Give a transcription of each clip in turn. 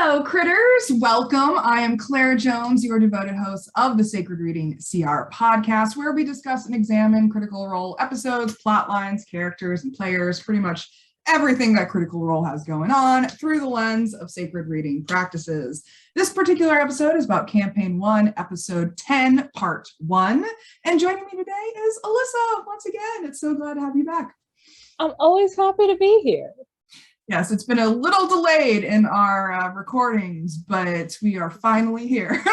Hello, critters. Welcome. I am Claire Jones, your devoted host of the Sacred Reading CR podcast, where we discuss and examine Critical Role episodes, plot lines, characters, and players, pretty much everything that Critical Role has going on through the lens of sacred reading practices. This particular episode is about Campaign 1, Episode 10, Part 1. And joining me today is Alyssa. Once again, it's so glad to have you back. I'm always happy to be here. Yes, it's been a little delayed in our recordings, but we are finally here.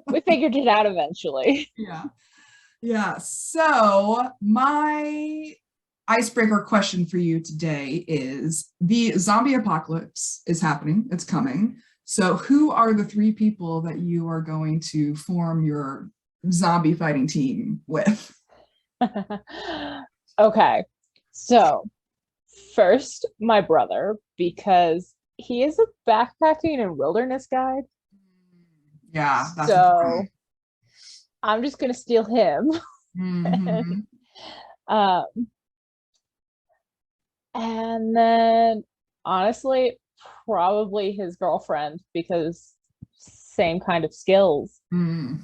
We figured it out eventually. Yeah. So my icebreaker question for you today is, the zombie apocalypse is happening. It's coming. So who are the three people that you are going to form your zombie fighting team with? Okay, so first, my brother, because he is a backpacking and wilderness guide. Yeah, that's so important. I'm just gonna steal him. Mm-hmm. And then honestly, probably his girlfriend, because same kind of skills. Mm.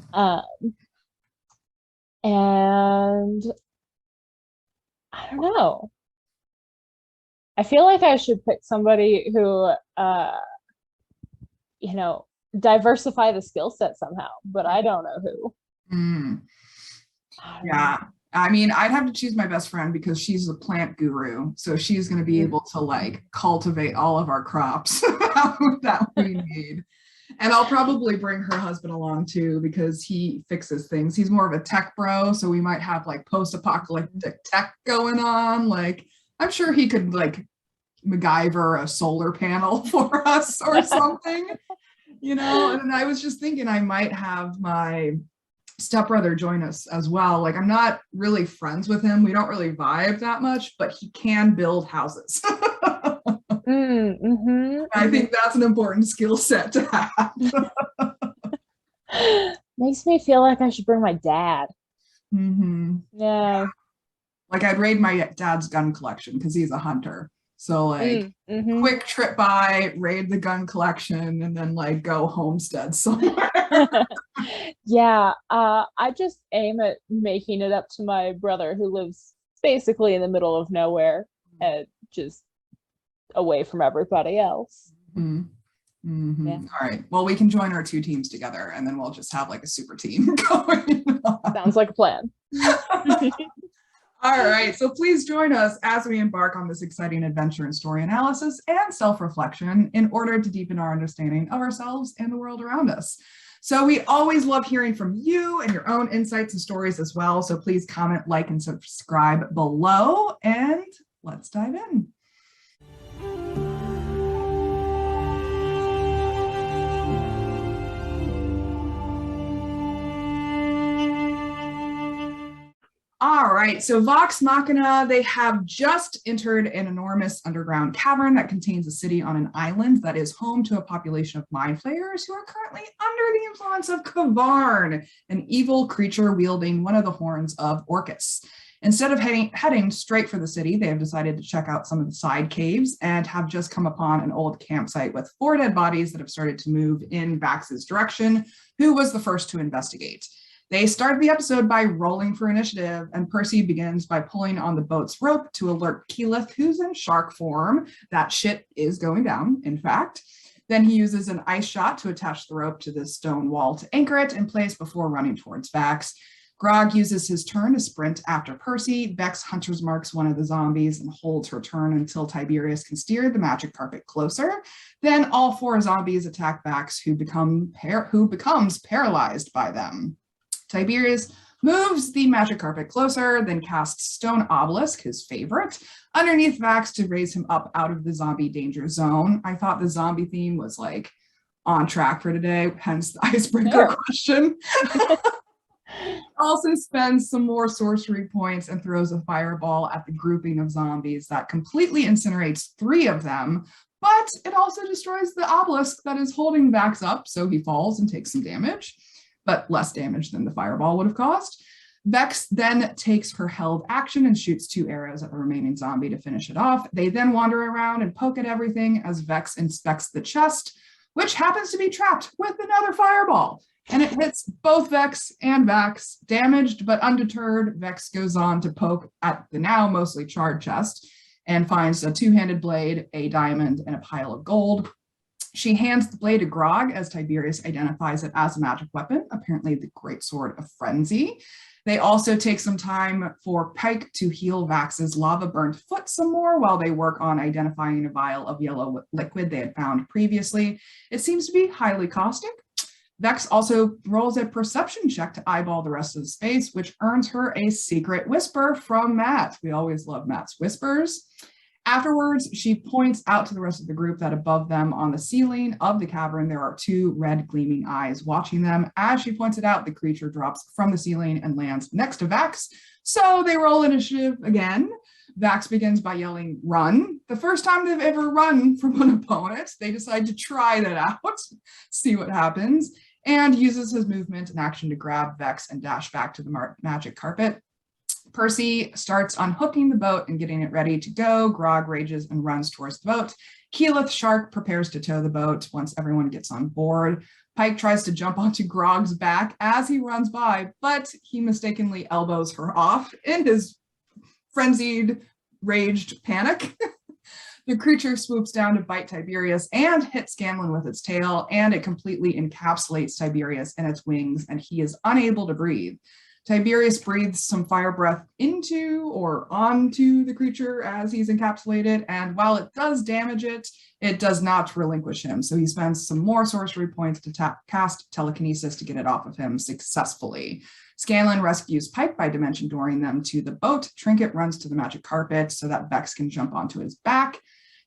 And I don't know. I feel like I should pick somebody who, diversify the skill set somehow, but I don't know who. Yeah. I mean, I'd have to choose my best friend because she's a plant guru. So she's going to be able to like cultivate all of our crops that we need. And I'll probably bring her husband along too, because he fixes things. He's more of a tech bro. So we might have like post-apocalyptic tech going on. Like, I'm sure he could like MacGyver a solar panel for us or something, And I was just thinking I might have my stepbrother join us as well. Like, I'm not really friends with him. We don't really vibe that much, but he can build houses. I think that's an important skill set to have. Makes me feel like I should bring my dad. Yeah. Like, I'd raid my dad's gun collection because he's a hunter. So like quick trip by, raid the gun collection, and then like go homestead somewhere. Yeah, I just aim at making it up to my brother who lives basically in the middle of nowhere and just away from everybody else. Yeah. All right. Well, we can join our two teams together and then we'll just have like a super team going on. Sounds like a plan. All right, so please join us as we embark on this exciting adventure in story analysis and self-reflection in order to deepen our understanding of ourselves and the world around us. So we always love hearing from you and your own insights and stories as well. So please comment, like, and subscribe below, and let's dive in. All right, so Vox Machina, they have just entered an enormous underground cavern that contains a city on an island that is home to a population of mind flayers who are currently under the influence of Kavarn, an evil creature wielding one of the horns of Orcus. Instead of heading straight for the city, they have decided to check out some of the side caves and have just come upon an old campsite with 4 dead bodies that have started to move in Vax's direction, who was the first to investigate. They started the episode by rolling for initiative, and Percy begins by pulling on the boat's rope to alert Keyleth, who's in shark form, that shit is going down, in fact. Then he uses an ice shot to attach the rope to the stone wall to anchor it in place before running towards Vax. Grog uses his turn to sprint after Percy. Vex hunters marks one of the zombies and holds her turn until Tiberius can steer the magic carpet closer. Then all 4 zombies attack Vax, who becomes paralyzed by them. Tiberius moves the magic carpet closer, then casts Stone Obelisk, his favorite, underneath Vax to raise him up out of the zombie danger zone. I thought the zombie theme was like on track for today, hence the icebreaker question. Also spends some more sorcery points and throws a fireball at the grouping of zombies that completely incinerates 3 of them, but it also destroys the obelisk that is holding Vax up, so he falls and takes some damage, but less damage than the fireball would have caused. Vex then takes her held action and shoots 2 arrows at the remaining zombie to finish it off. They then wander around and poke at everything as Vex inspects the chest, which happens to be trapped with another fireball. And it hits both Vex and Vax. Damaged but undeterred, Vex goes on to poke at the now mostly charred chest and finds a two-handed blade, a diamond, and a pile of gold. She hands the blade to Grog as Tiberius identifies it as a magic weapon, apparently the Great Sword of Frenzy. They also take some time for Pike to heal Vax's lava-burned foot some more while they work on identifying a vial of yellow liquid they had found previously. It seems to be highly caustic. Vex also rolls a perception check to eyeball the rest of the space, which earns her a secret whisper from Matt. We always love Matt's whispers. Afterwards, she points out to the rest of the group that above them on the ceiling of the cavern, there are two red gleaming eyes watching them. As she points it out, the creature drops from the ceiling and lands next to Vax. So they roll initiative again. Vax begins by yelling, "Run." The first time they've ever run from an opponent. They decide to try that out, see what happens, and uses his movement and action to grab Vex and dash back to the magic carpet. Percy starts unhooking the boat and getting it ready to go. Grog rages and runs towards the boat. Keyleth Shark prepares to tow the boat once everyone gets on board. Pike tries to jump onto Grog's back as he runs by, but he mistakenly elbows her off in his frenzied, raged panic. The creature swoops down to bite Tiberius and hits Scanlan with its tail, and it completely encapsulates Tiberius in its wings, and he is unable to breathe. Tiberius breathes some fire breath into or onto the creature as he's encapsulated, and while it does damage it, it does not relinquish him. So he spends some more sorcery points to cast telekinesis to get it off of him successfully. Scanlan rescues Pike by dimension dooring them to the boat. Trinket runs to the magic carpet so that Vex can jump onto his back.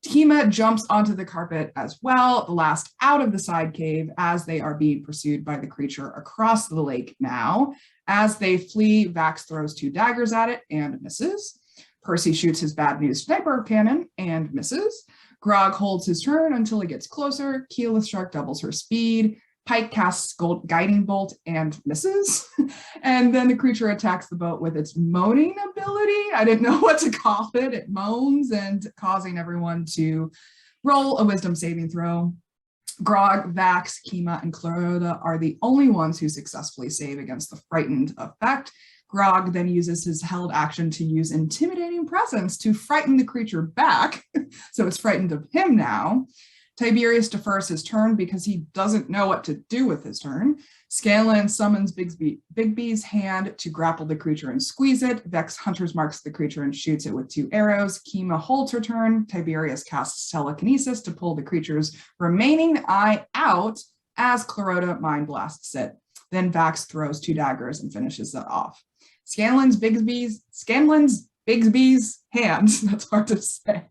Takema jumps onto the carpet as well, the last out of the side cave as they are being pursued by the creature across the lake now. As they flee, Vax throws two daggers at it and misses. Percy shoots his bad news sniper cannon and misses. Grog holds his turn until he gets closer. Keyleth Shark doubles her speed. Pike casts Guiding Bolt and misses. And then the creature attacks the boat with its moaning ability. I didn't know what to call it. It moans and causing everyone to roll a wisdom saving throw. Grog, Vax, Kima, and Clarota are the only ones who successfully save against the frightened effect. Grog then uses his held action to use intimidating presence to frighten the creature back. So it's frightened of him now. Tiberius defers his turn because he doesn't know what to do with his turn. Scanlan summons Bigby's hand to grapple the creature and squeeze it. Vex hunters marks the creature and shoots it with two arrows. Kima holds her turn. Tiberius casts telekinesis to pull the creature's remaining eye out as Clarota mind blasts it. Then Vax throws two daggers and finishes it off. Scanlan's Bigsby's hand, that's hard to say,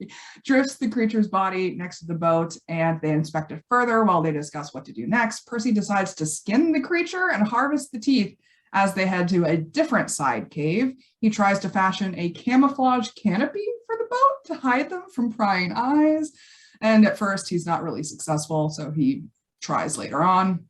drifts the creature's body next to the boat, and they inspect it further while they discuss what to do next. Percy decides to skin the creature and harvest the teeth as they head to a different side cave. He tries to fashion a camouflage canopy for the boat to hide them from prying eyes, and at first he's not really successful, so he tries later on.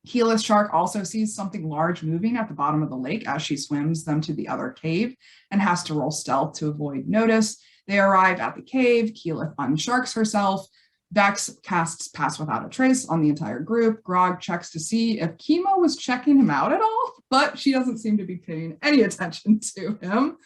Keyleth Shark also sees something large moving at the bottom of the lake as she swims them to the other cave and has to roll stealth to avoid notice. They arrive at the cave. Keyleth unsharks herself. Vex casts Pass Without a Trace on the entire group. Grog checks to see if Kima was checking him out at all, but she doesn't seem to be paying any attention to him.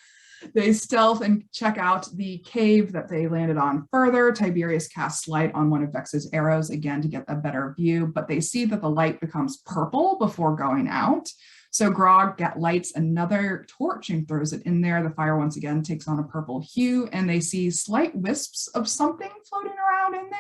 They stealth and check out the cave that they landed on further. Tiberius casts light on one of Vex's arrows again to get a better view, but they see that the light becomes purple before going out. So Grog lights another torch and throws it in there. The fire once again takes on a purple hue, and they see slight wisps of something floating around in there.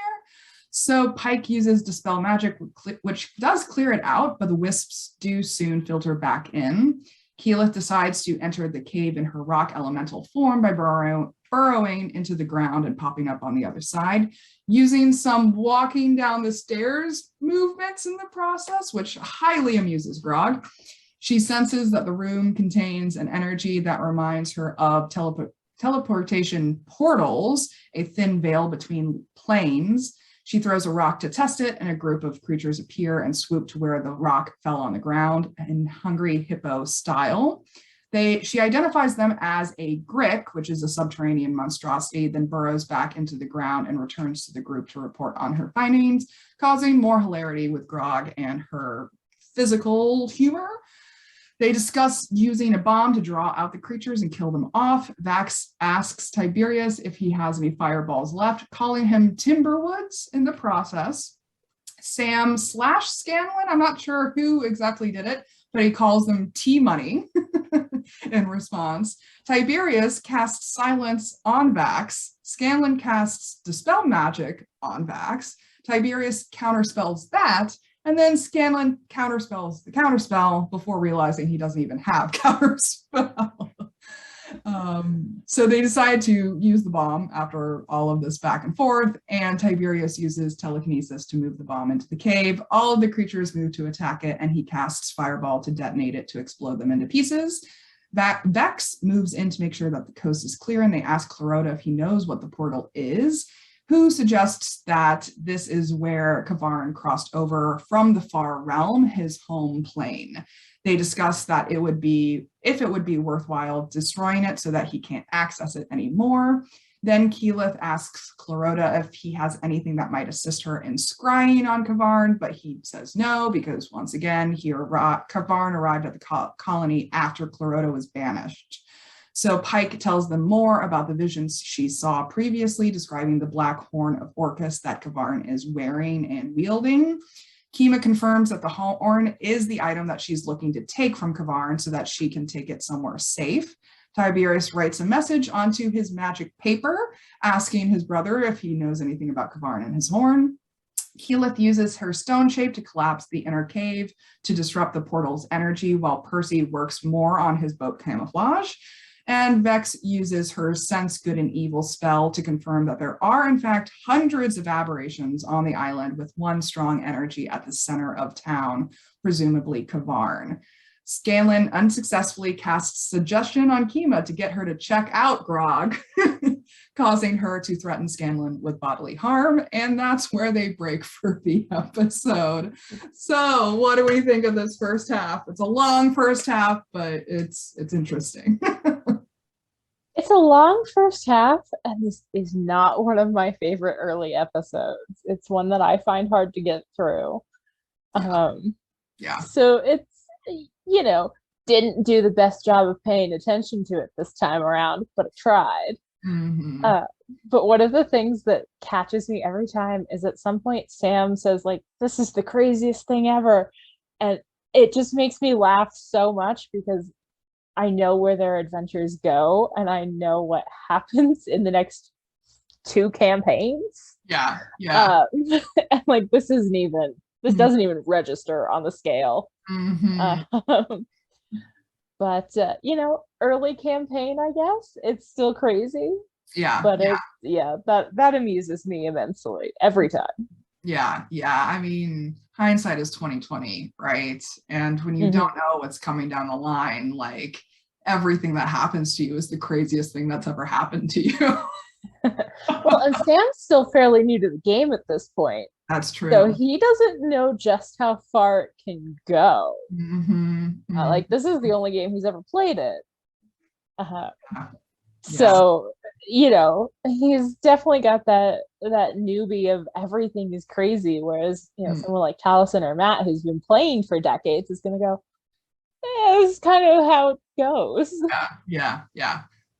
So Pike uses Dispel Magic, which does clear it out, but the wisps do soon filter back in. Keyleth decides to enter the cave in her rock elemental form by burrowing into the ground and popping up on the other side, using some walking down the stairs movements in the process, which highly amuses Grog. She senses that the room contains an energy that reminds her of teleportation portals, a thin veil between planes. She throws a rock to test it, and a group of creatures appear and swoop to where the rock fell on the ground in Hungry Hippo style. She identifies them as a grick, which is a subterranean monstrosity, then burrows back into the ground and returns to the group to report on her findings, causing more hilarity with Grog and her physical humor. They discuss using a bomb to draw out the creatures and kill them off. Vax asks Tiberius if he has any fireballs left, calling him Timberwoods in the process. Sam / Scanlon, I'm not sure who exactly did it, but he calls them T-Money in response. Tiberius casts silence on Vax. Scanlon casts Dispel Magic on Vax. Tiberius counterspells that, and then Scanlon counterspells the counterspell before realizing he doesn't even have counterspell. So they decide to use the bomb after all of this back and forth, and Tiberius uses telekinesis to move the bomb into the cave. All of the creatures move to attack it, and he casts Fireball to detonate it to explode them into pieces. Vex moves in to make sure that the coast is clear, and they ask Clarota if he knows what the portal is, who suggests that this is where Kavarn crossed over from the far realm, his home plane. They discuss that it would be worthwhile destroying it so that he can't access it anymore. Then Keyleth asks Clarota if he has anything that might assist her in scrying on Kavarn, but he says no, because once again, Kavarn arrived at the colony after Clarota was banished. So Pike tells them more about the visions she saw previously, describing the black horn of Orcus that Kavarn is wearing and wielding. Kima confirms that the horn is the item that she's looking to take from Kavarn so that she can take it somewhere safe. Tiberius writes a message onto his magic paper, asking his brother if he knows anything about Kavarn and his horn. Keyleth uses her stone shape to collapse the inner cave to disrupt the portal's energy, while Percy works more on his boat camouflage. And Vex uses her Sense Good and Evil spell to confirm that there are, in fact, hundreds of aberrations on the island with one strong energy at the center of town, presumably Kavarn. Scanlon unsuccessfully casts Suggestion on Kima to get her to check out Grog, causing her to threaten Scanlon with bodily harm, and that's where they break for the episode. So what do we think of this first half? It's a long first half, but it's interesting. It's a long first half, and this is not one of my favorite early episodes. It's one that I find hard to get through. Yeah. So it's, didn't do the best job of paying attention to it this time around, but I tried. Mm-hmm. But one of the things that catches me every time is at some point Sam says, like, this is the craziest thing ever. And it just makes me laugh so much because I know where their adventures go and I know what happens in the next 2 campaigns. Yeah. And like, this doesn't even register on the scale. Mm-hmm. But early campaign, I guess it's still crazy. Yeah. But that amuses me immensely every time. Yeah. I mean, hindsight is 2020, right? And when you don't know what's coming down the line, like, everything that happens to you is the craziest thing that's ever happened to you. Well, and Sam's still fairly new to the game at this point. That's true. So he doesn't know just how far it can go. Like, this is the only game he's ever played it. So, he's definitely got that newbie of everything is crazy, whereas, someone like Taliesin or Matt, who's been playing for decades, is going to go, this is kind of how it goes. Yeah,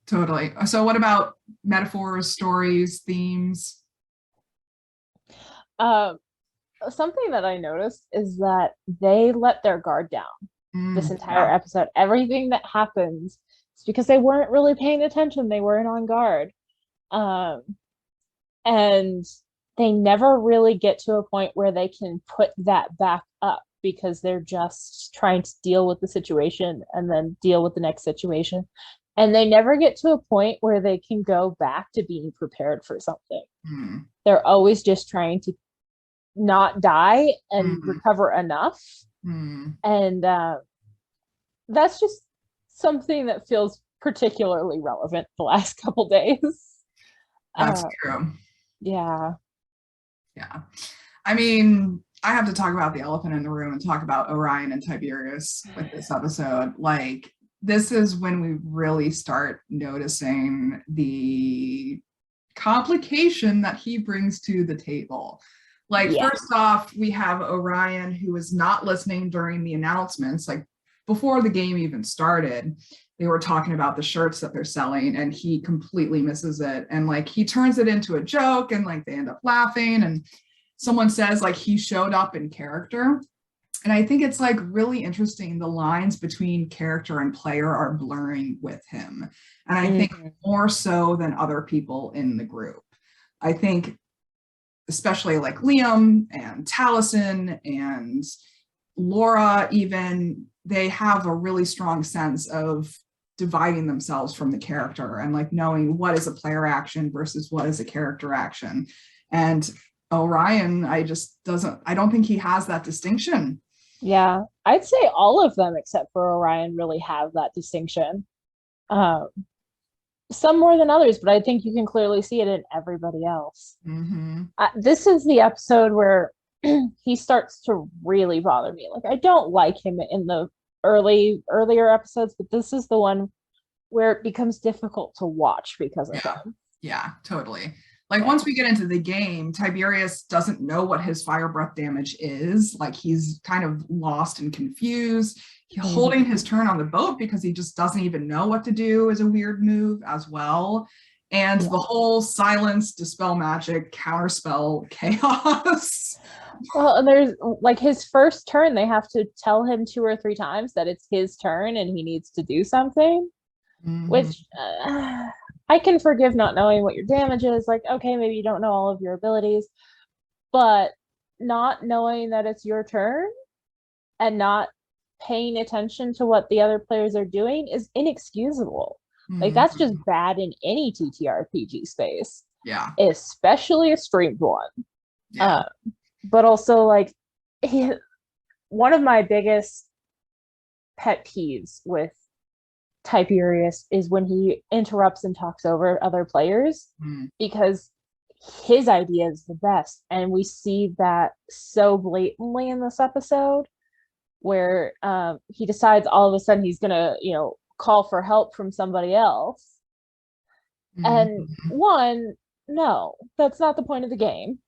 totally. So what about metaphors, stories, themes? Something that I noticed is that they let their guard down this entire episode. Everything that happens is because they weren't really paying attention. They weren't on guard. And they never really get to a point where they can put that back up because they're just trying to deal with the situation and then deal with the next situation. And they never get to a point where they can go back to being prepared for something. They're always just trying to not die and recover enough. And that's just something that feels particularly relevant the last couple days. That's true. Yeah. I mean, I have to talk about the elephant in the room and talk about Orion and Tiberius with this episode. Like, this is when we really start noticing the complication that he brings to the table. Like, Yeah. first off, we have Orion, who is not listening during the announcements. Like, before the game even started, they were talking about the shirts that they're selling, and he completely misses it. And like, he turns it into a joke, and like, they end up laughing. And someone says, like, he showed up in character. And I think it's like really interesting. The lines between character and player are blurring with him. And I think more so than other people in the group. I think especially like Liam and Taliesin and Laura, even, they have a really strong sense of dividing themselves from the character and like knowing what is a player action versus what is a character action. And Orion, I don't think he has that distinction. Yeah, I'd say all of them except for Orion really have that distinction. Um, some more than others, but I think you can clearly see it in everybody else. This is the episode where he starts to really bother me. Like, I don't like him in the earlier episodes, but this is the one where it becomes difficult to watch because of him. Yeah, totally. Like, once we get into the game, Tiberius doesn't know what his fire breath damage is. Like, he's kind of lost and confused. Holding his turn on the boat because he just doesn't even know what to do is a weird move as well. And the whole silence, dispel magic, counterspell chaos. Well, and there's like his first turn, they have to tell him 2 or 3 times that it's his turn and he needs to do something, which I can forgive not knowing what your damage is. Like, okay, maybe you don't know all of your abilities, but not knowing that it's your turn and not paying attention to what the other players are doing is inexcusable. Like, that's just bad in any TTRPG space. Yeah. Especially a streamed one. Yeah. But also, like, one of my biggest pet peeves with Tiberius is when he interrupts and talks over other players, because his idea is the best. And we see that so blatantly in this episode where he decides all of a sudden he's going to, call for help from somebody else. And one, no, that's not the point of the game.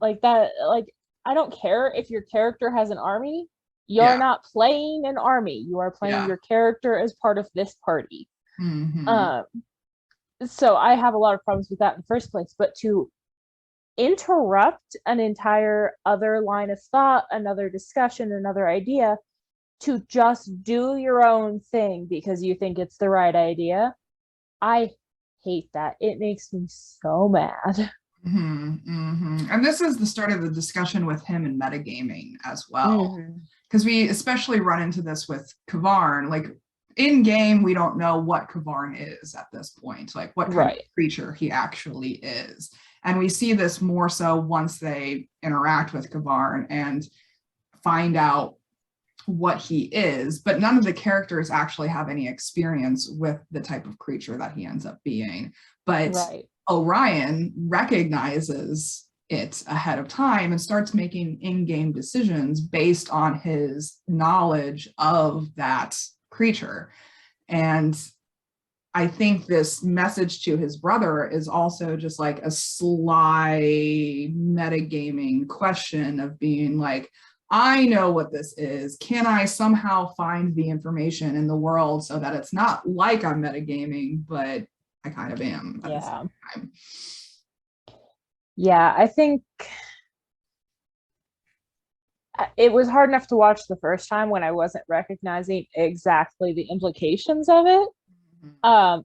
Like that, like, I don't care if your character has an army. You're not playing an army. You are playing your character as part of this party. So I have a lot of problems with that in the first place. But to interrupt an entire other line of thought, another discussion, another idea, to just do your own thing because you think it's the right idea, I hate that. It makes me so mad. And this is the start of the discussion with him in metagaming as well. Because we especially run into this with Kavarn. Like, in game, we don't know what Kavarn is at this point, like what kind of creature he actually is. And we see this more so once they interact with Kavarn and find out what he is, but none of the characters actually have any experience with the type of creature that he ends up being. But Orion recognizes it ahead of time and starts making in-game decisions based on his knowledge of that creature. And I think this message to his brother is also just like a sly metagaming question of being like, I know what this is. Can I somehow find the information in the world so that it's not like I'm metagaming, but I kind of am at the same time. Yeah, I think it was hard enough to watch the first time when I wasn't recognizing exactly the implications of it.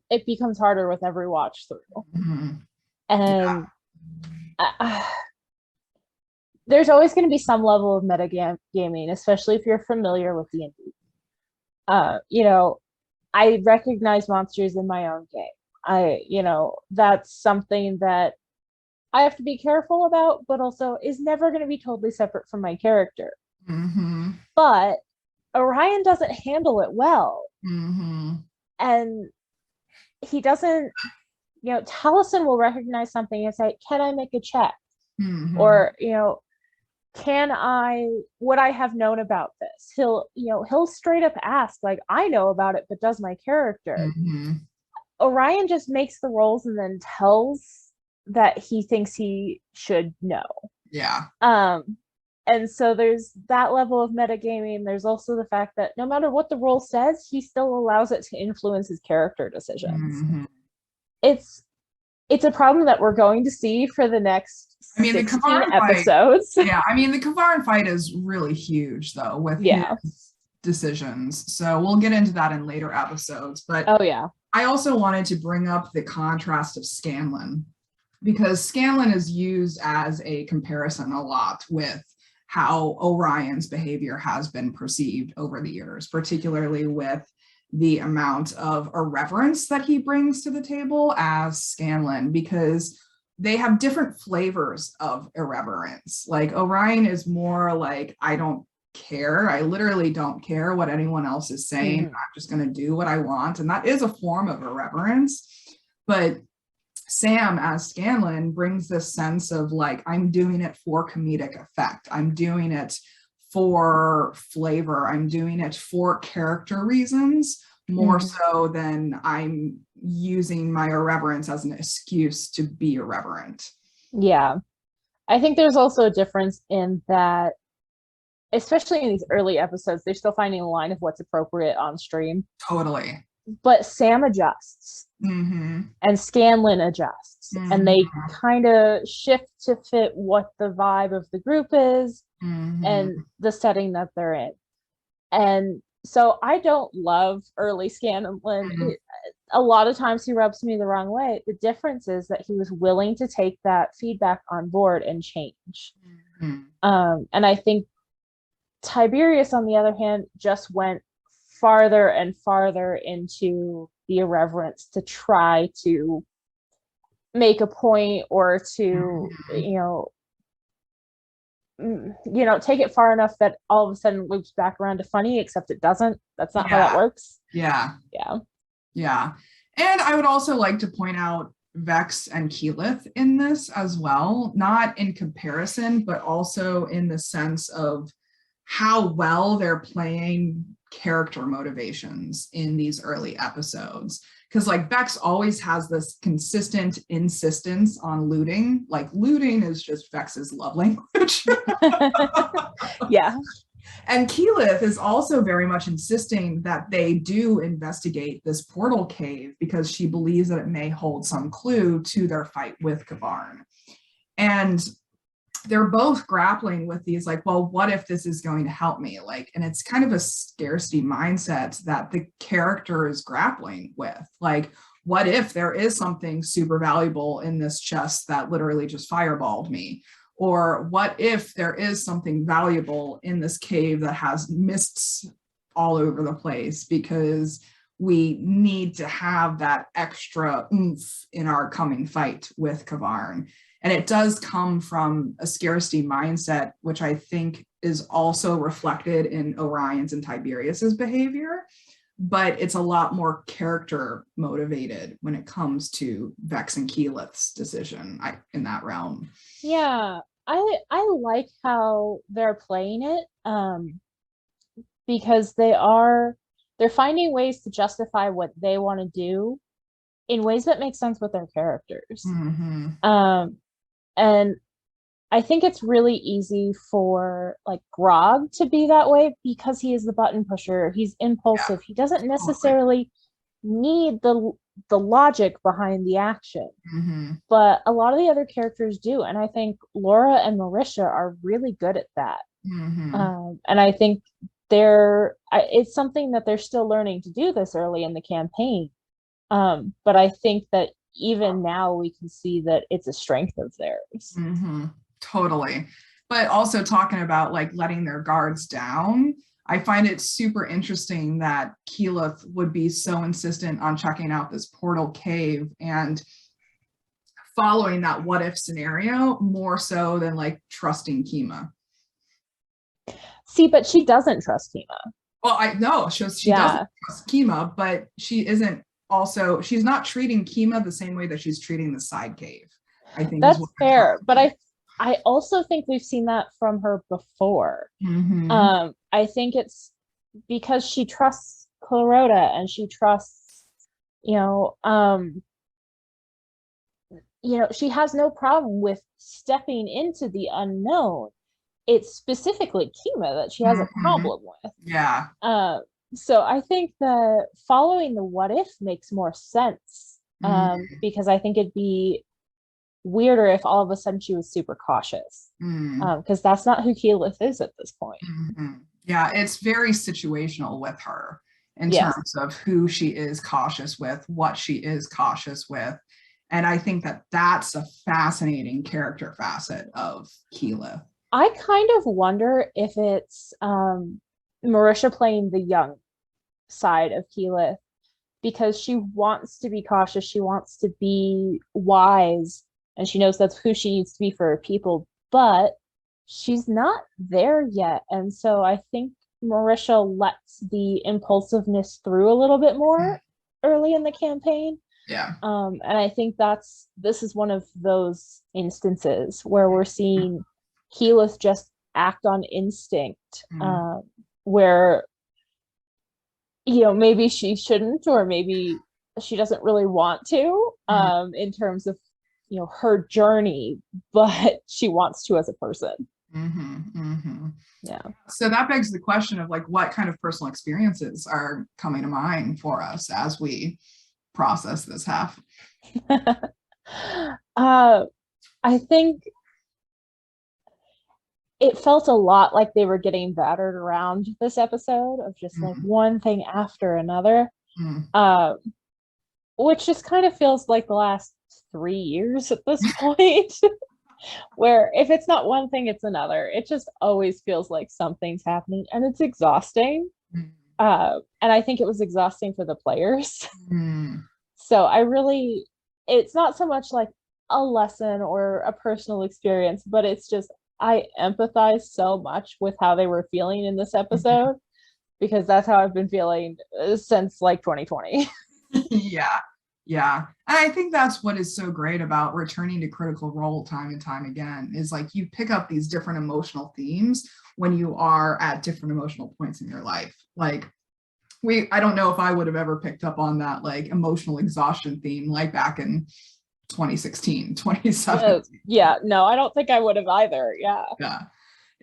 It becomes harder with every watch through. And there's always going to be some level of metagaming, especially if you're familiar with D&D. I recognize monsters in my own game. That's something that I have to be careful about, but also is never going to be totally separate from my character. But Orion doesn't handle it well. And he doesn't, Taliesin will recognize something and say, can I make a check? Or, would I have known about this? He'll straight up ask, like, I know about it, but does my character? Orion just makes the rolls and then tells that he thinks he should know. Yeah. And so there's that level of metagaming. There's also the fact that no matter what the role says, he still allows it to influence his character decisions. It's a problem that we're going to see for the next 16 episodes. Yeah, I mean, the Kavarin fight is really huge, though, with his decisions. So we'll get into that in later episodes. But I also wanted to bring up the contrast of Scanlan, because Scanlan is used as a comparison a lot with how Orion's behavior has been perceived over the years, particularly with the amount of irreverence that he brings to the table as Scanlan, because they have different flavors of irreverence. Like Orion is more like, I don't care. I literally don't care what anyone else is saying. I'm just going to do what I want. And that is a form of irreverence. But Sam as Scanlan brings this sense of like, I'm doing it for comedic effect. I'm doing it for flavor. I'm doing it for character reasons more so than I'm using my irreverence as an excuse to be irreverent. Yeah. I think there's also a difference in that, especially in these early episodes, they're still finding a line of what's appropriate on stream. Totally. But Sam adjusts and Scanlan adjusts and they kind of shift to fit what the vibe of the group is and the setting that they're in. And so I don't love early Scanlan. A lot of times he rubs me the wrong way. The difference is that he was willing to take that feedback on board and change. And I think Tiberius, on the other hand, just went farther and farther into the irreverence to try to make a point or to, take it far enough that all of a sudden loops back around to funny, except it doesn't. That's not how that works. Yeah. And I would also like to point out Vex and Keyleth in this as well, not in comparison, but also in the sense of how well they're playing character motivations in these early episodes. Because like Vex always has this consistent insistence on looting. Like looting is just Vex's love language. And Keyleth is also very much insisting that they do investigate this portal cave because she believes that it may hold some clue to their fight with Kavarin. And they're both grappling with these like, well, what if this is going to help me? Like, and it's kind of a scarcity mindset that the character is grappling with. Like, what if there is something super valuable in this chest that literally just fireballed me? Or what if there is something valuable in this cave that has mists all over the place because we need to have that extra oomph in our coming fight with Kavarin. And it does come from a scarcity mindset, which I think is also reflected in Orion's and Tiberius's behavior, but it's a lot more character motivated when it comes to Vex and Keyleth's decision in that realm. Yeah, I like how they're playing it, because they're finding ways to justify what they want to do in ways that make sense with their characters. And I think it's really easy for like Grog to be that way because he is the button pusher. He's impulsive. He doesn't necessarily need the logic behind the action, but a lot of the other characters do. And I think Laura and Marisha are really good at that. And I think it's something that they're still learning to do this early in the campaign. But I think that even now we can see that it's a strength of theirs. Totally. But also talking about like letting their guards down, I find it super interesting that Keyleth would be so insistent on checking out this portal cave and following that what if scenario more so than like trusting Kima. See, but she doesn't trust Kima. Well, I know she doesn't trust Kima, but she's not treating Kima the same way that she's treating the side cave. I think that's fair. But I also think we've seen that from her before. Mm-hmm. I think it's because she trusts Clarota and she trusts, you know, she has no problem with stepping into the unknown. It's specifically Kima that she has a Mm-hmm. problem with. Yeah. Uh, so I think that following the what if makes more sense, Mm-hmm. because I think it'd be weirder if all of a sudden she was super cautious, because that's not who Keyleth is at this point. Mm-hmm. Yeah, it's very situational with her in Yes, terms of who she is cautious with, what she is cautious with. And I think that that's a fascinating character facet of Keela. I kind of wonder if it's Marisha playing the young side of Keyleth because she wants to be cautious, she wants to be wise, and she knows that's who she needs to be for her people, but she's not there yet. And so I think Marisha lets the impulsiveness through a little bit more early in the campaign. Yeah. And I think this is one of those instances where we're seeing Keyleth just act on instinct, where maybe she shouldn't, or maybe she doesn't really want to, in terms of her journey, but she wants to as a person. Yeah. So that begs the question of like what kind of personal experiences are coming to mind for us as we process this half. I think it felt a lot like they were getting battered around this episode of just like one thing after another, which just kind of feels like the last 3 years at this point. Where if it's not one thing, it's another. It just always feels like something's happening and it's exhausting. And I think it was exhausting for the players. So it's not so much like a lesson or a personal experience, but it's just I empathize so much with how they were feeling in this episode because that's how I've been feeling since like 2020. Yeah. Yeah. And I think that's what is so great about returning to Critical Role time and time again is like you pick up these different emotional themes when you are at different emotional points in your life. Like I don't know if I would have ever picked up on that like emotional exhaustion theme like back in 2016, 2017. Yeah, no, I don't think I would have either. Yeah. Yeah.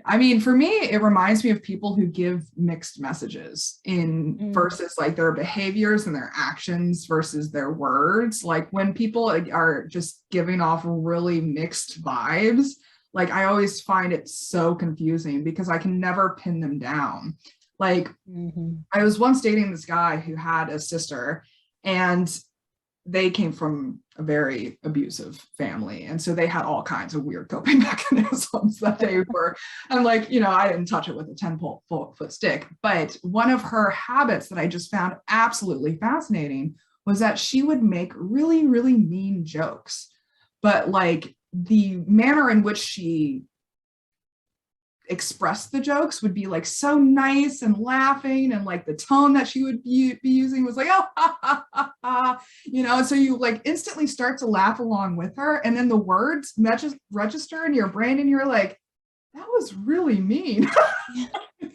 I mean, for me, it reminds me of people who give mixed messages in versus like their behaviors and their actions versus their words. Like when people are just giving off really mixed vibes, like I always find it so confusing because I can never pin them down. Like I was once dating this guy who had a sister and they came from a very abusive family. And so they had all kinds of weird coping mechanisms that they were, and like, I didn't touch it with a 10-foot stick. But one of her habits that I just found absolutely fascinating was that she would make really, really mean jokes. But like the manner in which she express the jokes would be like so nice and laughing, and like the tone that she would be using was like, oh, ha, ha, ha, ha. So you like instantly start to laugh along with her, and then the words register in your brain and you're like, that was really mean.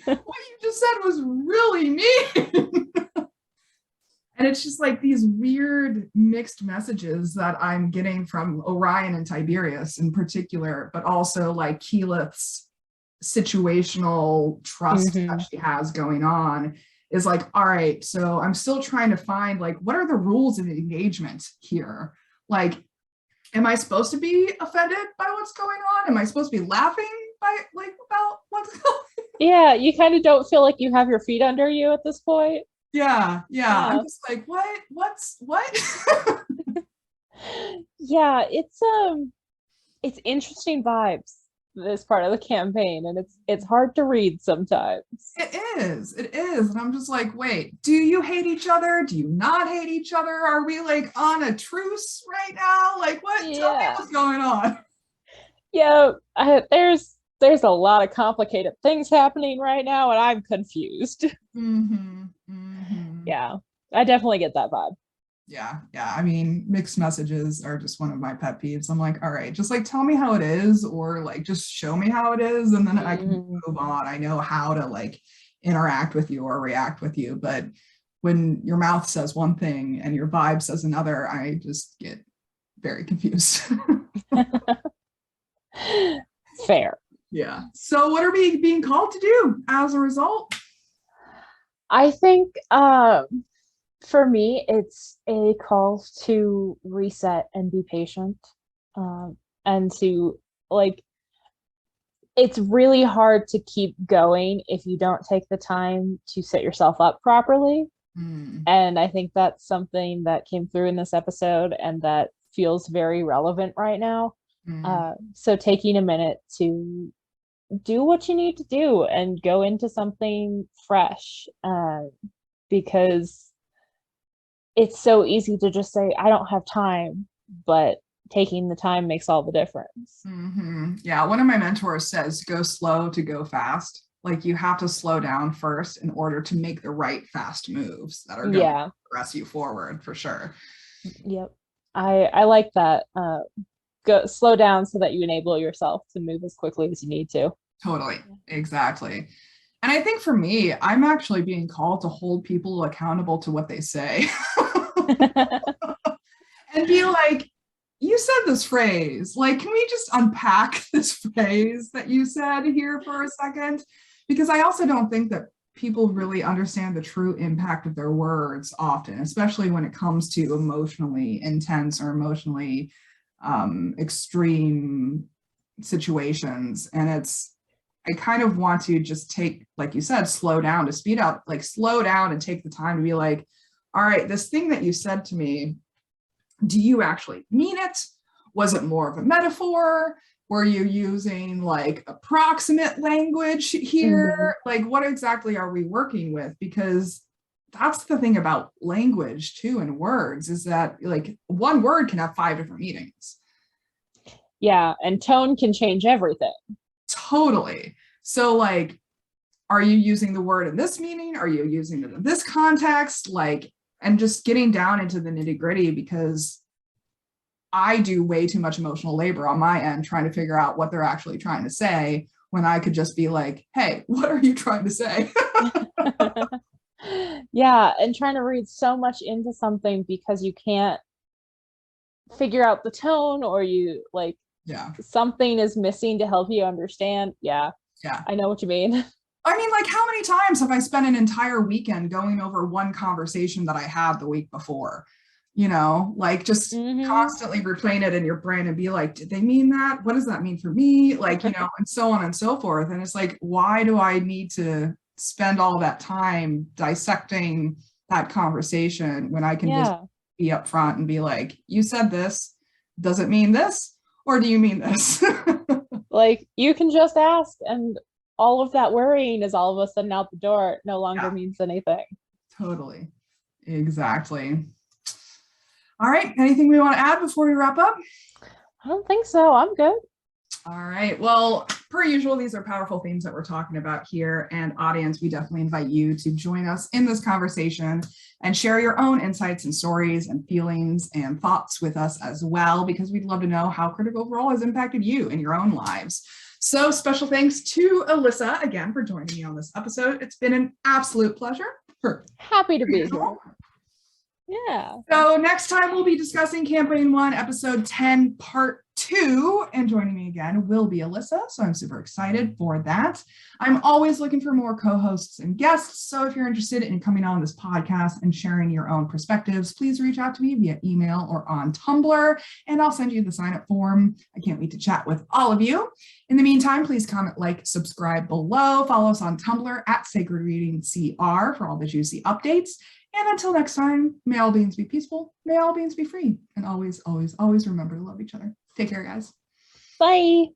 What you just said was really mean. And it's just like these weird mixed messages that I'm getting from Orion and Tiberius in particular, but also like Keyleth's situational trust that she has going on is like, all right, so I'm still trying to find like, what are the rules of engagement here? Like, am I supposed to be offended by what's going on? Am I supposed to be laughing about what's going on? Yeah, you kind of don't feel like you have your feet under you at this point. Yeah. I'm just like, what? Yeah, it's interesting vibes, this part of the campaign, and it's hard to read sometimes. It is, and I'm just like, wait, do you hate each other? Do you not hate each other? Are we like on a truce right now? Like what? Yeah. Tell me what's going on. Yeah, there's a lot of complicated things happening right now, and I'm confused. Yeah, I definitely get that vibe. Yeah. I mean, mixed messages are just one of my pet peeves. I'm like, all right, just like tell me how it is, or like just show me how it is, and then I can move on. I know how to like interact with you or react with you. But when your mouth says one thing and your vibe says another, I just get very confused. Fair. Yeah. So what are we being called to do as a result? I think for me, it's a call to reset and be patient, and to like, it's really hard to keep going if you don't take the time to set yourself up properly. And I think that's something that came through in this episode and that feels very relevant right now. So taking a minute to do what you need to do and go into something fresh, because it's so easy to just say, I don't have time, but taking the time makes all the difference. Yeah, one of my mentors says, go slow to go fast. Like you have to slow down first in order to make the right fast moves that are going to press you forward, for sure. Yep. I like that. Go slow down so that you enable yourself to move as quickly as you need to. Totally. Exactly. And I think for me, I'm actually being called to hold people accountable to what they say. And be like, you said this phrase, like, can we just unpack this phrase that you said here for a second? Because I also don't think that people really understand the true impact of their words often, especially when it comes to emotionally intense or emotionally extreme situations. And I kind of want to just take, like you said, slow down to speed up, like slow down and take the time to be like, all right, this thing that you said to me, do you actually mean it? Was it more of a metaphor? Were you using like approximate language here? Like, what exactly are we working with? Because that's the thing about language too, and words, is that like one word can have 5 different meanings. Yeah, and tone can change everything. Totally. So like, are you using the word in this meaning? Are you using it in this context? Like, and just getting down into the nitty gritty, because I do way too much emotional labor on my end trying to figure out what they're actually trying to say, when I could just be like, hey, what are you trying to say? Yeah, and trying to read so much into something because you can't figure out the tone, or you like, something is missing to help you understand. Yeah, I know what you mean. I mean, like, how many times have I spent an entire weekend going over one conversation that I had the week before? You know, like just constantly replaying it in your brain and be like, did they mean that? What does that mean for me? Like, you know, and so on and so forth. And it's like, why do I need to spend all that time dissecting that conversation when I can just be upfront and be like, you said this, does it mean this? Or do you mean this? Like, you can just ask, and all of that worrying is all of a sudden out the door. It no longer means anything. Totally. Exactly. All right. Anything we want to add before we wrap up? I don't think so. I'm good. All right. Well, per usual, these are powerful themes that we're talking about here. And audience, we definitely invite you to join us in this conversation and share your own insights and stories and feelings and thoughts with us as well, because we'd love to know how Critical Role has impacted you in your own lives. So special thanks to Alyssa again for joining me on this episode. It's been an absolute pleasure. Happy to be here. Yeah. So next time we'll be discussing Campaign 1, Episode 10, Part 2. And joining me again will be Alyssa. So I'm super excited for that. I'm always looking for more co-hosts and guests. So if you're interested in coming on this podcast and sharing your own perspectives, please reach out to me via email or on Tumblr, and I'll send you the sign-up form. I can't wait to chat with all of you. In the meantime, please comment, like, subscribe below. Follow us on Tumblr at Sacred Reading CR for all the juicy updates. And until next time, may all beings be peaceful, may all beings be free, and always, always, always remember to love each other. Take care, guys. Bye.